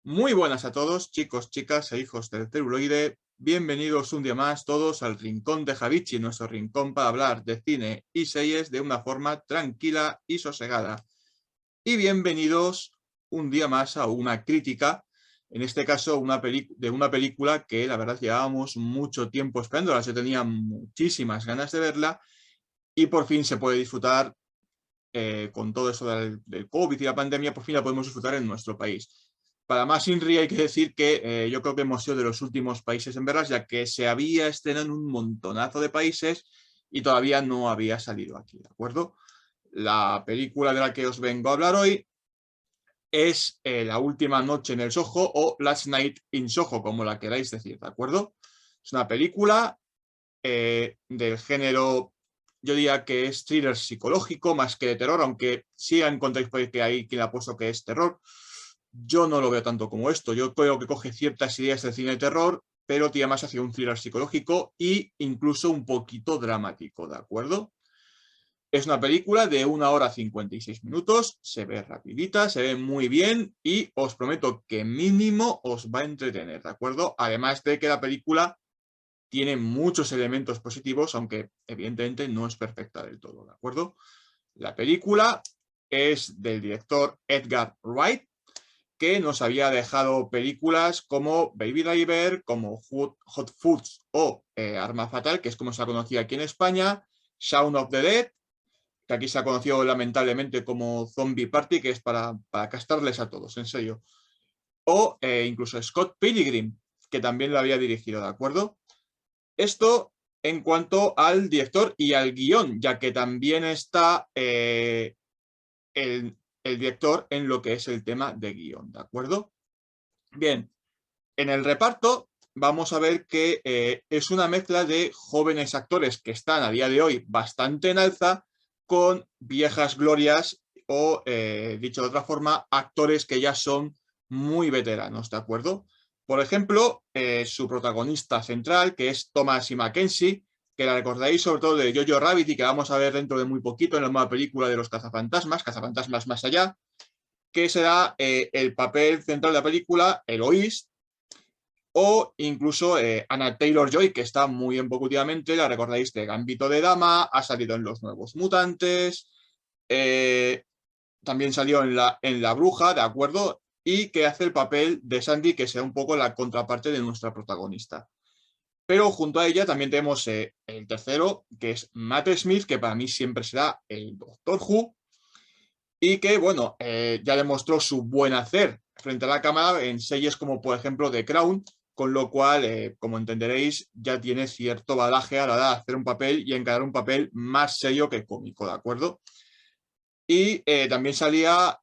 Muy buenas a todos, chicos, chicas e hijos del celuloide. Bienvenidos un día más todos al Rincón de Javichi, nuestro rincón para hablar de cine y series de una forma tranquila y sosegada. Y bienvenidos un día más a una crítica, en este caso de una película que la verdad llevábamos mucho tiempo esperándola. Yo tenía muchísimas ganas de verla y por fin se puede disfrutar con todo eso del COVID y la pandemia, por fin la podemos disfrutar en nuestro país. Para más INRI hay que decir que yo creo que hemos sido de los últimos países en verlas, ya que se había estrenado en un montonazo de países y todavía no había salido aquí, ¿de acuerdo? La película de la que os vengo a hablar hoy es La última noche en el Soho o Last Night in Soho, como la queráis decir, ¿de acuerdo? Es una película del género, yo diría que es thriller psicológico más que de terror, aunque sí encontráis por ahí que hay quien ha puesto que es terror. Yo no lo veo tanto como esto. Yo creo que coge ciertas ideas del cine de terror, pero tira más hacia un thriller psicológico e incluso un poquito dramático, ¿de acuerdo? Es una película de 1 hora 56 minutos, se ve rapidita, se ve muy bien y os prometo que mínimo os va a entretener, ¿de acuerdo? Además de que la película tiene muchos elementos positivos, aunque evidentemente no es perfecta del todo, ¿de acuerdo? La película es del director Edgar Wright, que nos había dejado películas como Baby Driver, como Hot Fuzz o Arma Fatal, que es como se ha conocido aquí en España, Shaun of the Dead, que aquí se ha conocido lamentablemente como Zombie Party, que es para castrarles a todos, en serio. O incluso Scott Pilgrim, que también lo había dirigido, ¿de acuerdo? Esto en cuanto al director y al guión, ya que también está el director en lo que es el tema de guión, ¿de acuerdo? Bien, en el reparto vamos a ver que es una mezcla de jóvenes actores que están a día de hoy bastante en alza con viejas glorias o, dicho de otra forma, actores que ya son muy veteranos, ¿de acuerdo? Por ejemplo, su protagonista central, que es Thomas y Mackenzie, que la recordaréis sobre todo de Jojo Rabbit y que vamos a ver dentro de muy poquito en la nueva película de los cazafantasmas, Cazafantasmas Más Allá, que será el papel central de la película, Eloís, o incluso Anna Taylor-Joy, que está muy en boga últimamente, la recordáis de Gambito de Dama, ha salido en Los Nuevos Mutantes, también salió en la Bruja, ¿de acuerdo? Y que hace el papel de Sandy, que será un poco la contraparte de nuestra protagonista. Pero junto a ella también tenemos el tercero, que es Matt Smith, que para mí siempre será el Doctor Who, y que, bueno, ya demostró su buen hacer frente a la cámara en series como, por ejemplo, The Crown, con lo cual, como entenderéis, ya tiene cierto bagaje a la hora de hacer un papel y encarar un papel más serio que cómico, ¿de acuerdo? Y también salía,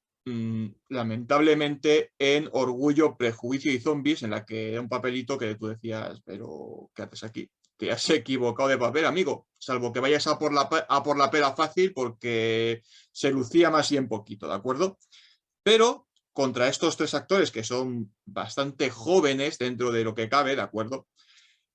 lamentablemente, en Orgullo, Prejuicio y Zombies, en la que era un papelito que tú decías, pero ¿qué haces aquí? Te has equivocado de papel, amigo, salvo que vayas a por la pera fácil porque se lucía más bien poquito, ¿de acuerdo? Pero contra estos tres actores que son bastante jóvenes dentro de lo que cabe, ¿de acuerdo?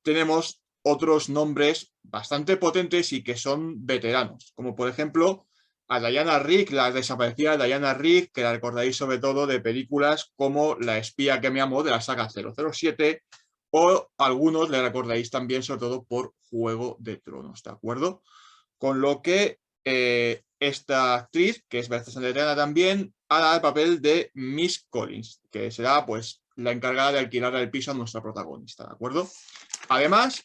Tenemos otros nombres bastante potentes y que son veteranos, como por ejemplo a Diana Rigg, la desaparecida Diana Rigg, que la recordáis sobre todo de películas como La espía que me amó de la saga 007, o algunos le recordáis también sobre todo por Juego de Tronos, ¿de acuerdo? Con lo que esta actriz, que es bastante veterana también, hará el papel de Miss Collins, que será pues la encargada de alquilar el piso a nuestra protagonista, ¿de acuerdo? Además,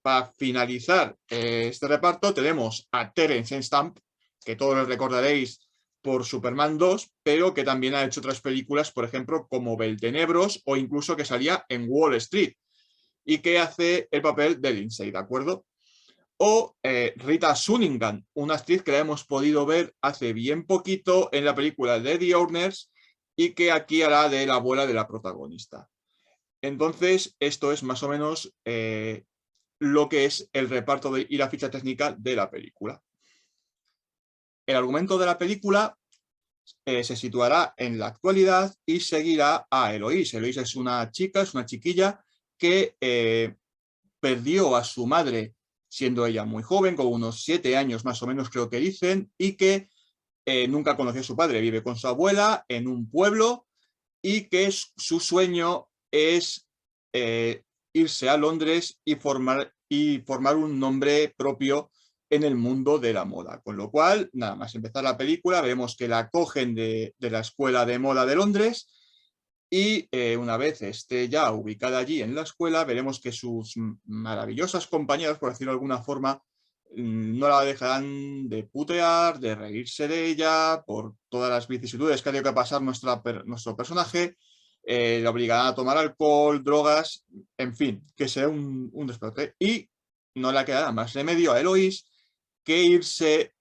para finalizar este reparto, tenemos a Terence Stamp, que todos lo recordaréis por Superman 2, pero que también ha hecho otras películas, por ejemplo, como Beltenebros o incluso que salía en Wall Street y que hace el papel de Lindsay, ¿de acuerdo? O Rita Sunningham, una actriz que la hemos podido ver hace bien poquito en la película de The Owners y que aquí hará de la abuela de la protagonista. Entonces, esto es más o menos lo que es el reparto y la ficha técnica de la película. El argumento de la película se situará en la actualidad y seguirá a Eloís. Eloís es una chica, es una chiquilla que perdió a su madre siendo ella muy joven, con unos 7 años más o menos creo que dicen, y que nunca conoció a su padre. Vive con su abuela en un pueblo y que su sueño es irse a Londres y formar un nombre propio en el mundo de la moda. Con lo cual, nada más empezar la película, vemos que la cogen de la Escuela de Moda de Londres y una vez esté ya ubicada allí en la escuela, veremos que sus maravillosas compañeras, por decirlo de alguna forma, no la dejarán de putear, de reírse de ella, por todas las vicisitudes que ha tenido que pasar nuestro personaje, la obligarán a tomar alcohol, drogas, en fin, que sea un despelote. Y no le quedará más remedio a Eloise que irse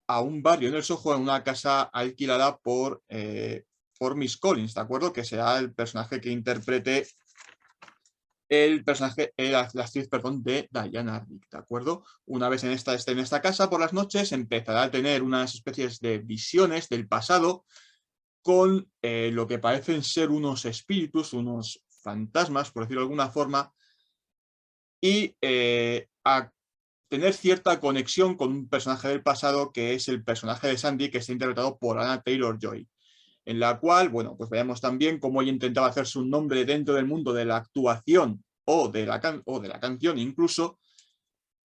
a un barrio en el Soho, en una casa alquilada por Miss Collins, ¿de acuerdo? Que será el personaje que interprete la actriz, perdón, de Diana Rigg, ¿de acuerdo? Una vez esté en esta casa por las noches, empezará a tener unas especies de visiones del pasado con lo que parecen ser unos espíritus, unos fantasmas, por decirlo de alguna forma, y a tener cierta conexión con un personaje del pasado que es el personaje de Sandy, que está interpretado por Anya Taylor-Joy, en la cual, bueno, pues veamos también cómo ella intentaba hacerse un nombre dentro del mundo de la actuación o de la canción incluso,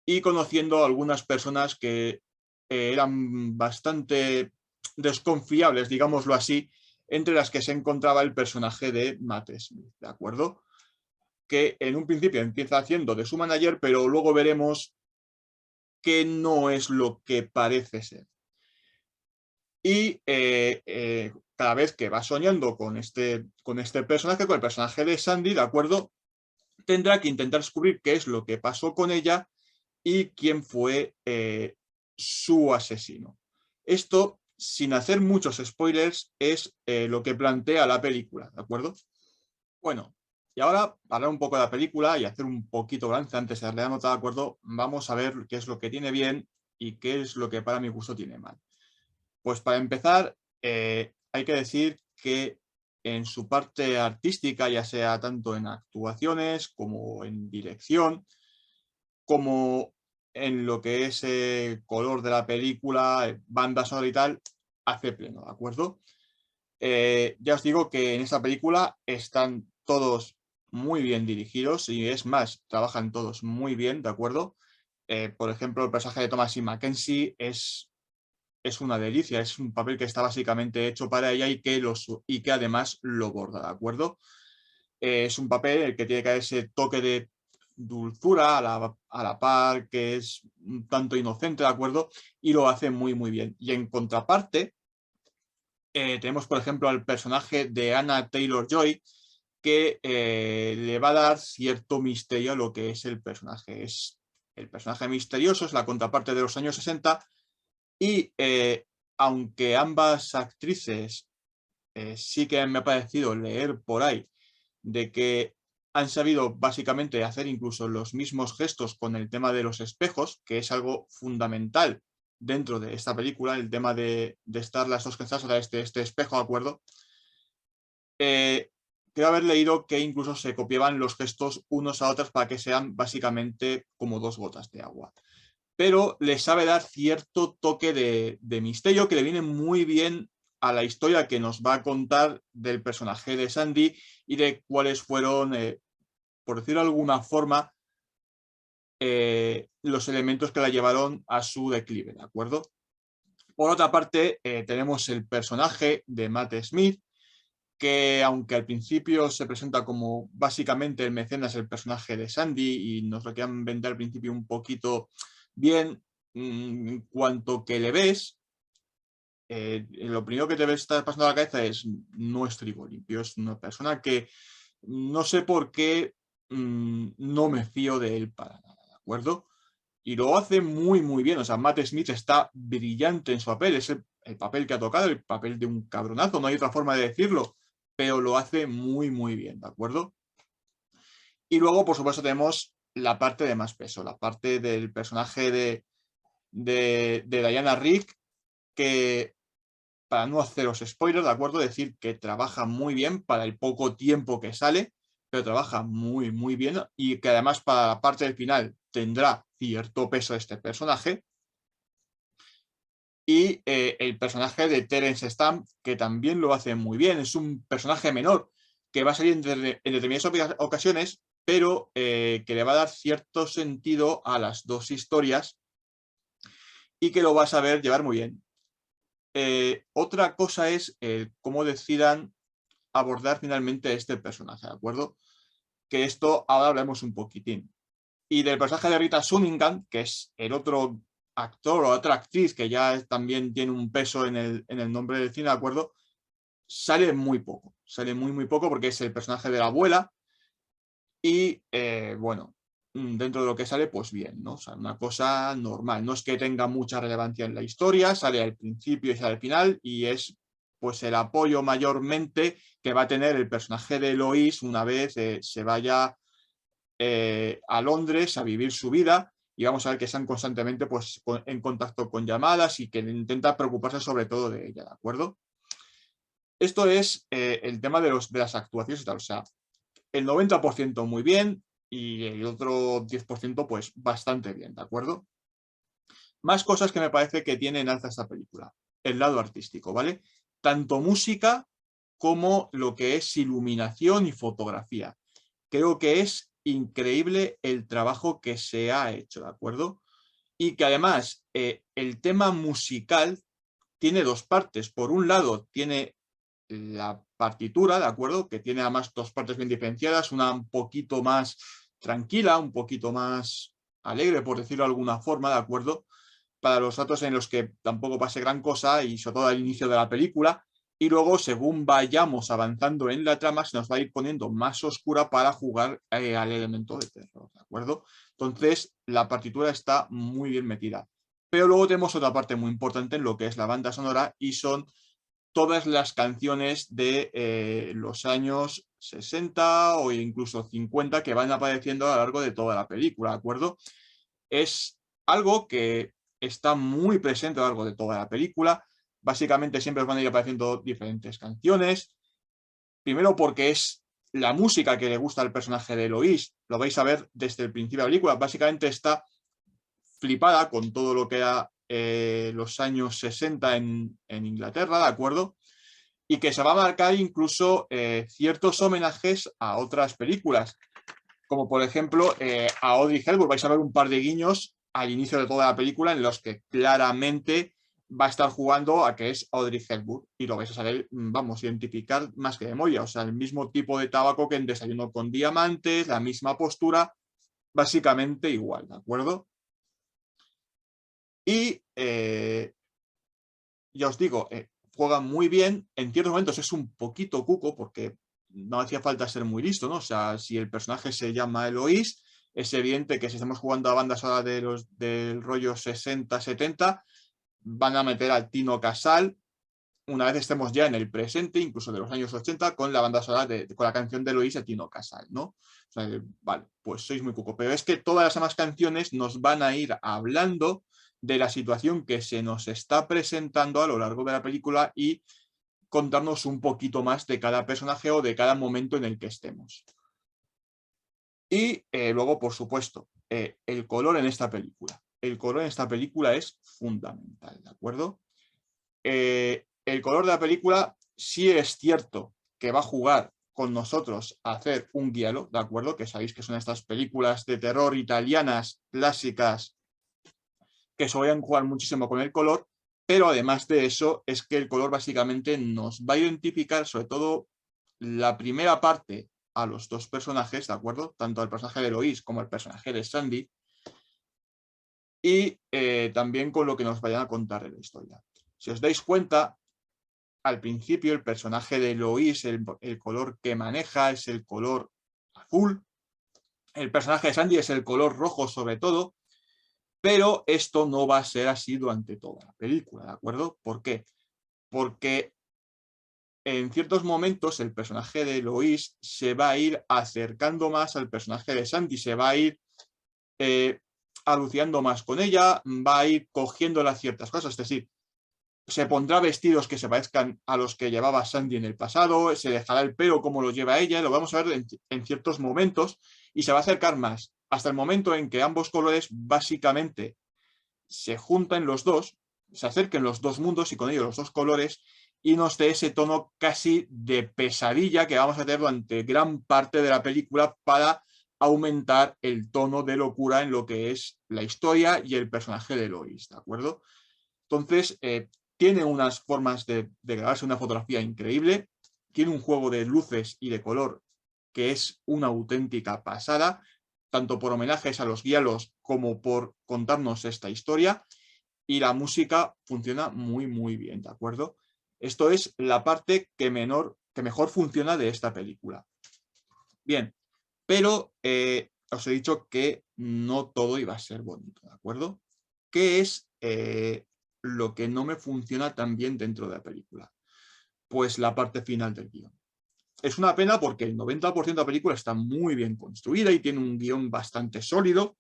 y conociendo a algunas personas que eran bastante desconfiables, digámoslo así, entre las que se encontraba el personaje de Matt Smith, ¿de acuerdo? Que en un principio empieza haciendo de su manager, pero luego veremos que no es lo que parece ser. Y cada vez que va soñando con este personaje, con el personaje de Sandy, ¿de acuerdo? Tendrá que intentar descubrir qué es lo que pasó con ella y quién fue su asesino. Esto, sin hacer muchos spoilers, es lo que plantea la película, ¿de acuerdo? Bueno, y ahora, para hablar un poco de la película y hacer un poquito balance antes de darle la nota, ¿de acuerdo? Vamos a ver qué es lo que tiene bien y qué es lo que para mi gusto tiene mal. Pues para empezar, hay que decir que en su parte artística, ya sea tanto en actuaciones como en dirección, como en lo que es color de la película, banda sonora y tal, hace pleno, ¿de acuerdo? Ya os digo que en esta película están todos muy bien dirigidos y es más, trabajan todos muy bien, ¿de acuerdo? Por ejemplo, el personaje de Thomasin McKenzie es una delicia, es un papel que está básicamente hecho para ella y que además lo borda, ¿de acuerdo? Es un papel que tiene que dar ese toque de dulzura a la par, que es un tanto inocente, ¿de acuerdo? Y lo hace muy, muy bien. Y en contraparte, tenemos, por ejemplo, al personaje de Anya Taylor-Joy, que le va a dar cierto misterio a lo que es el personaje. Es el personaje misterioso, es la contraparte de los años 60 y aunque ambas actrices sí que me ha parecido leer por ahí de que han sabido básicamente hacer incluso los mismos gestos con el tema de los espejos, que es algo fundamental dentro de esta película, el tema de estar las dos caras a través de este espejo, ¿de acuerdo? Creo haber leído que incluso se copiaban los gestos unos a otros para que sean básicamente como dos gotas de agua. Pero le sabe dar cierto toque de misterio que le viene muy bien a la historia que nos va a contar del personaje de Sandy y de cuáles fueron, por decirlo de alguna forma, los elementos que la llevaron a su declive, ¿de acuerdo? Por otra parte, tenemos el personaje de Matt Smith, que aunque al principio se presenta como básicamente el mecenas, el personaje de Sandy, y nos lo quieran vender al principio un poquito bien, en cuanto que le ves, lo primero que te está pasando a la cabeza es no es trigo limpio, es una persona que no sé por qué no me fío de él para nada, ¿de acuerdo? Y lo hace muy, muy bien. O sea, Matt Smith está brillante en su papel. Es el papel que ha tocado, el papel de un cabronazo, no hay otra forma de decirlo, pero lo hace muy, muy bien, ¿de acuerdo? Y luego, por supuesto, tenemos la parte de más peso, la parte del personaje de Diana Rigg, que, para no haceros spoilers, ¿de acuerdo? Decir que trabaja muy bien para el poco tiempo que sale, pero trabaja muy, muy bien y que además para la parte del final tendrá cierto peso este personaje. Y el personaje de Terence Stamp, que también lo hace muy bien. Es un personaje menor que va a salir en determinadas ocasiones, pero que le va a dar cierto sentido a las dos historias y que lo va a saber llevar muy bien. Otra cosa es cómo decidan abordar finalmente este personaje, ¿de acuerdo? Que esto ahora hablemos un poquitín. Y del personaje de Rita Sunningham, que es el otro actor o otra actriz que ya también tiene un peso en el nombre del cine, ¿de acuerdo? Sale muy poco, sale muy poco porque es el personaje de la abuela y, bueno, dentro de lo que sale, pues bien, ¿no? O sea, una cosa normal, no es que tenga mucha relevancia en la historia, sale al principio y sale al final y es pues el apoyo mayormente que va a tener el personaje de Eloise una vez se vaya a Londres a vivir su vida y vamos a ver que están constantemente pues, en contacto con llamadas y que intenta preocuparse sobre todo de ella, ¿de acuerdo? Esto es el tema de las actuaciones y tal, o sea, el 90% muy bien y el otro 10% pues bastante bien, ¿de acuerdo? Más cosas que me parece que tiene en alza esta película, el lado artístico, ¿vale? Tanto música como lo que es iluminación y fotografía. Creo que es increíble el trabajo que se ha hecho, ¿de acuerdo? Y que además el tema musical tiene dos partes. Por un lado tiene la partitura, ¿de acuerdo? Que tiene además dos partes bien diferenciadas, una un poquito más tranquila, un poquito más alegre, por decirlo de alguna forma, ¿de acuerdo? Para los datos en los que tampoco pase gran cosa y sobre todo al inicio de la película. Y luego, según vayamos avanzando en la trama, se nos va a ir poniendo más oscura para jugar al elemento de terror, ¿de acuerdo? Entonces, la partitura está muy bien metida. Pero luego tenemos otra parte muy importante en lo que es la banda sonora y son todas las canciones de los años 60 o incluso 50 que van apareciendo a lo largo de toda la película, ¿de acuerdo? Es algo que está muy presente a lo largo de toda la película. Básicamente siempre os van a ir apareciendo diferentes canciones. Primero porque es la música que le gusta al personaje de Eloise. Lo vais a ver desde el principio de la película. Básicamente está flipada con todo lo que era los años 60 en Inglaterra, ¿de acuerdo? Y que se va a marcar incluso ciertos homenajes a otras películas, como por ejemplo a Audrey Hepburn. Vais a ver un par de guiños al inicio de toda la película en los que claramente va a estar jugando a que es Audrey Hepburn y lo vais a saber, vamos, identificar más que de memoria. O sea, el mismo tipo de tabaco que en Desayuno con Diamantes, la misma postura, básicamente igual, ¿de acuerdo? Y ya os digo, juega muy bien, en ciertos momentos es un poquito cuco porque no hacía falta ser muy listo, ¿no? O sea, si el personaje se llama Eloise, es evidente que si estamos jugando a bandas ahora del rollo 60-70, van a meter al Tino Casal una vez estemos ya en el presente, incluso de los años 80, con la banda sonora, con la canción de Eloise de Tino Casal, ¿no? O sea, vale, pues sois muy cuco. Pero es que todas las demás canciones nos van a ir hablando de la situación que se nos está presentando a lo largo de la película y contarnos un poquito más de cada personaje o de cada momento en el que estemos. Y luego, por supuesto, el color en esta película. El color en esta película es fundamental, ¿de acuerdo? El color de la película sí es cierto que va a jugar con nosotros a hacer un guialo, ¿de acuerdo? Que sabéis que son estas películas de terror italianas clásicas que suelen jugar muchísimo con el color, pero además de eso es que el color básicamente nos va a identificar sobre todo la primera parte a los dos personajes, ¿de acuerdo? Tanto al personaje de Eloise como al personaje de Sandy, y también con lo que nos vayan a contar en la historia. Si os dais cuenta, al principio el personaje de Eloise, el color que maneja es el color azul, el personaje de Sandy es el color rojo sobre todo, pero esto no va a ser así durante toda la película, ¿de acuerdo? ¿Por qué? Porque en ciertos momentos el personaje de Eloise se va a ir acercando más al personaje de Sandy, se va a ir aluciando más con ella, va a ir cogiéndola ciertas cosas, es decir, se pondrá vestidos que se parezcan a los que llevaba Sandy en el pasado, se dejará el pelo como lo lleva ella, lo vamos a ver en ciertos momentos y se va a acercar más, hasta el momento en que ambos colores básicamente se juntan los dos se acerquen los dos mundos y con ellos los dos colores y nos dé ese tono casi de pesadilla que vamos a tener durante gran parte de la película para aumentar el tono de locura en lo que es la historia y el personaje de Lois, ¿de acuerdo? Entonces, tiene unas formas de grabarse una fotografía increíble, tiene un juego de luces y de color que es una auténtica pasada, tanto por homenajes a los guialos como por contarnos esta historia, y la música funciona muy, muy bien, ¿de acuerdo? Esto es la parte que mejor funciona de esta película. Bien, pero os he dicho que no todo iba a ser bonito, ¿de acuerdo? ¿Qué es lo que no me funciona tan bien dentro de la película? Pues la parte final del guión. Es una pena porque el 90% de la película está muy bien construida y tiene un guión bastante sólido,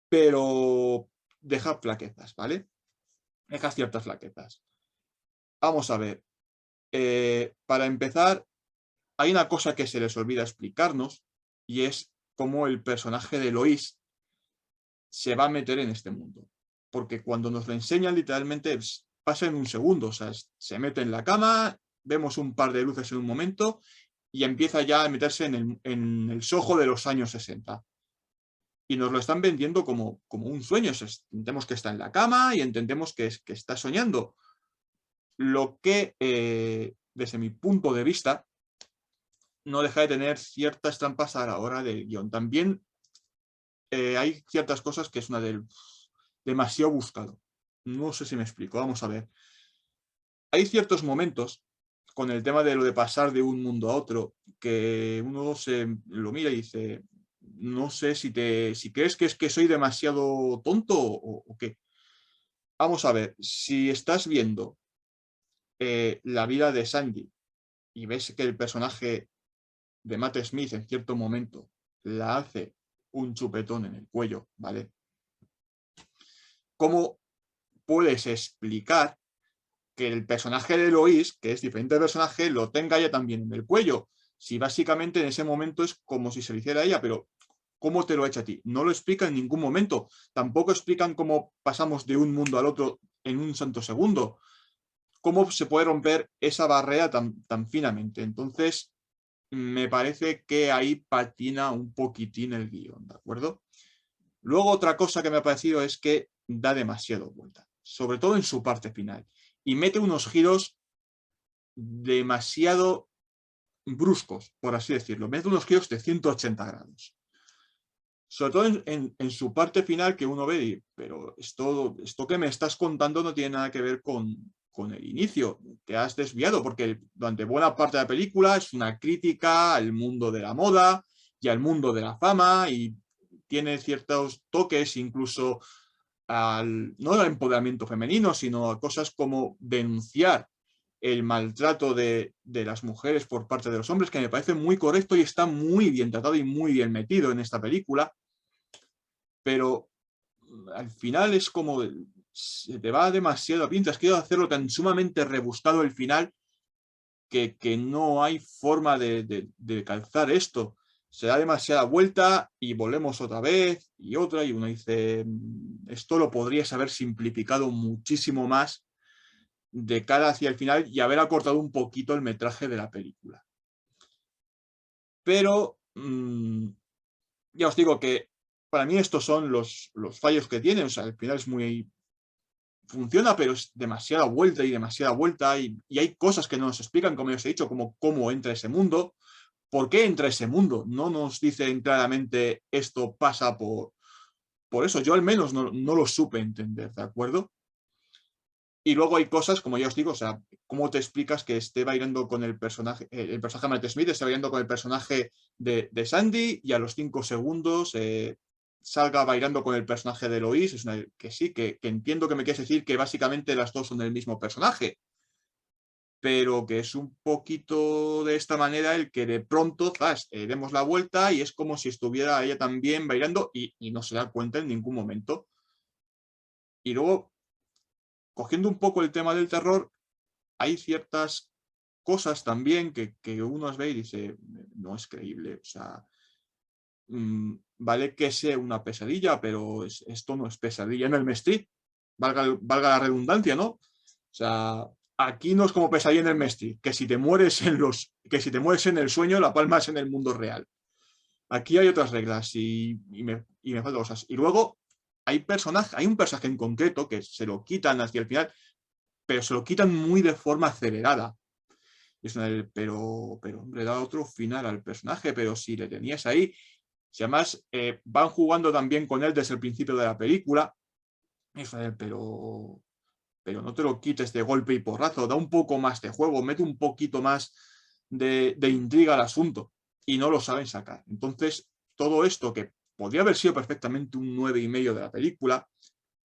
pero deja flaquezas, ¿vale? Deja ciertas flaquezas. Vamos a ver. Para empezar, hay una cosa que se les olvida explicarnos y es cómo el personaje de Lois se va a meter en este mundo. Porque cuando nos lo enseñan literalmente pasa en un segundo, o sea, se mete en la cama, vemos un par de luces en un momento y empieza ya a meterse en el Soho de los años 60. Y nos lo están vendiendo como un sueño. O sea, entendemos que está en la cama y entendemos que está soñando. Lo que, desde mi punto de vista, no deja de tener ciertas trampas a la hora del guión. También hay ciertas cosas que es una del demasiado buscado. No sé si me explico, vamos a ver. Hay ciertos momentos con el tema de lo de pasar de un mundo a otro que uno se lo mira y dice, no sé si crees que es que soy demasiado tonto o qué. Vamos a ver, si estás viendo la vida de Sandy y ves que el personaje de Matt Smith en cierto momento la hace un chupetón en el cuello, ¿vale? ¿Cómo puedes explicar que el personaje de Lois, que es diferente del personaje, lo tenga ella también en el cuello? Si básicamente en ese momento es como si se lo hiciera a ella, pero ¿cómo te lo ha hecho a ti? No lo explica en ningún momento. Tampoco explican cómo pasamos de un mundo al otro en un santo segundo. ¿Cómo se puede romper esa barrera tan finamente? Entonces, me parece que ahí patina un poquitín el guión, ¿de acuerdo? Luego otra cosa que me ha parecido es que da demasiado vuelta, sobre todo en su parte final, y mete unos giros demasiado bruscos, por así decirlo. Mete unos giros de 180 grados. Sobre todo en su parte final que uno ve, pero esto que me estás contando no tiene nada que ver con el inicio, te has desviado, porque durante buena parte de la película es una crítica al mundo de la moda y al mundo de la fama y tiene ciertos toques incluso no al empoderamiento femenino, sino a cosas como denunciar el maltrato de las mujeres por parte de los hombres, que me parece muy correcto y está muy bien tratado y muy bien metido en esta película, pero al final es como se te va demasiado a pinzas, quiero hacerlo tan sumamente rebuscado el final que no hay forma de calzar esto. Se da demasiada vuelta y volvemos otra vez y otra y uno dice, esto lo podrías haber simplificado muchísimo más de cara hacia el final y haber acortado un poquito el metraje de la película. Pero ya os digo que para mí estos son los fallos que tiene. O sea, al final es muy... Funciona, pero es demasiada vuelta y hay cosas que no nos explican, como ya os he dicho, como cómo entra ese mundo, por qué entra ese mundo. No nos dicen claramente esto pasa por eso. Yo al menos no lo supe entender, ¿de acuerdo? Y luego hay cosas, como ya os digo, o sea, ¿cómo te explicas que esté bailando con el personaje de Matt Smith, esté bailando con el personaje de Sandy y a los 5 segundos salga bailando con el personaje de Lois? Que sí, que entiendo que me quieres decir que básicamente las dos son el mismo personaje, pero que es un poquito de esta manera el que de pronto, demos la vuelta y es como si estuviera ella también bailando y no se da cuenta en ningún momento. Y luego, cogiendo un poco el tema del terror, hay ciertas cosas también que uno ve y dice, no es creíble, o sea, vale que sea una pesadilla, pero esto no es pesadilla en el Street. valga la redundancia, ¿no? O sea, aquí no es como Pesadilla en el Mestre, que si te mueres en el sueño, la palmas en el mundo real. Aquí hay otras reglas y me faltan cosas. Y luego hay un personaje en concreto que se lo quitan hacia el final, pero se lo quitan muy de forma acelerada. Pero hombre, da otro final al personaje, pero si le tenías ahí, si además van jugando también con él desde el principio de la película, pero no te lo quites de golpe y porrazo, da un poco más de juego, mete un poquito más de intriga al asunto y no lo saben sacar. Entonces, todo esto que podría haber sido perfectamente un 9,5 de la película,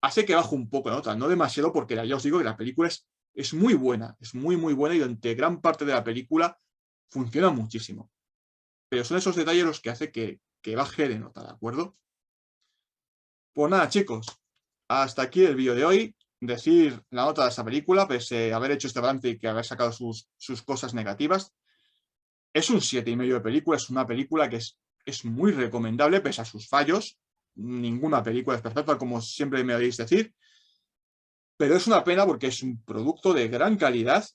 hace que baje un poco la nota, no demasiado porque ya os digo que la película es muy buena, es muy muy buena y durante gran parte de la película funciona muchísimo. Pero son esos detalles los que hace que baje de nota, ¿de acuerdo? Pues nada, chicos, hasta aquí el vídeo de hoy. Decir la nota de esta película, pese a haber hecho este balance y que haber sacado sus cosas negativas. Es un 7,5 de película, es una película que es muy recomendable, pese a sus fallos. Ninguna película es perfecta, como siempre me oís decir. Pero es una pena porque es un producto de gran calidad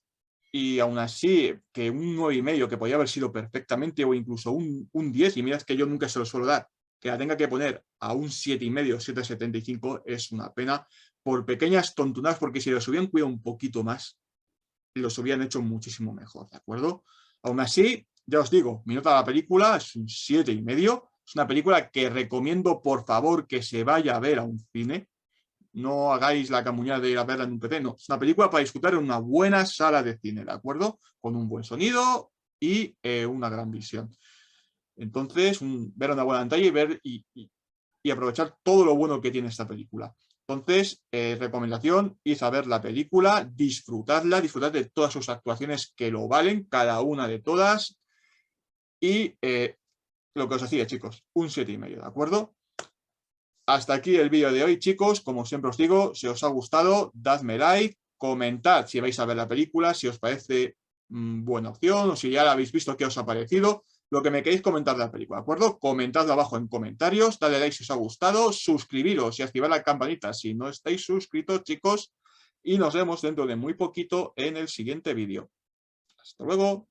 y aún así que un 9,5 que podría haber sido perfectamente o incluso un 10, y mirad que yo nunca se lo suelo dar, que la tenga que poner a un 7,5, 7,75 es una pena por pequeñas tontunadas, porque si los hubieran cuidado un poquito más, los hubieran hecho muchísimo mejor, ¿de acuerdo? Aún así, ya os digo, mi nota de la película es un 7,5, es una película que recomiendo por favor que se vaya a ver a un cine. No hagáis la camuñada de ir a verla en un PC, no. Es una película para disfrutar en una buena sala de cine, ¿de acuerdo? Con un buen sonido y una gran visión. Entonces, ver una buena pantalla y ver y aprovechar todo lo bueno que tiene esta película. Entonces, recomendación, id a ver la película, disfrutad de todas sus actuaciones que lo valen, cada una de todas. Y lo que os decía, chicos, un 7,5, ¿de acuerdo? Hasta aquí el vídeo de hoy, chicos. Como siempre os digo, si os ha gustado, dadme like, comentad si vais a ver la película, si os parece buena opción o si ya la habéis visto, qué os ha parecido. Lo que me queréis comentar de la película, ¿de acuerdo? Comentadlo abajo en comentarios, dale like si os ha gustado, suscribiros y activad la campanita si no estáis suscritos, chicos. Y nos vemos dentro de muy poquito en el siguiente vídeo. Hasta luego.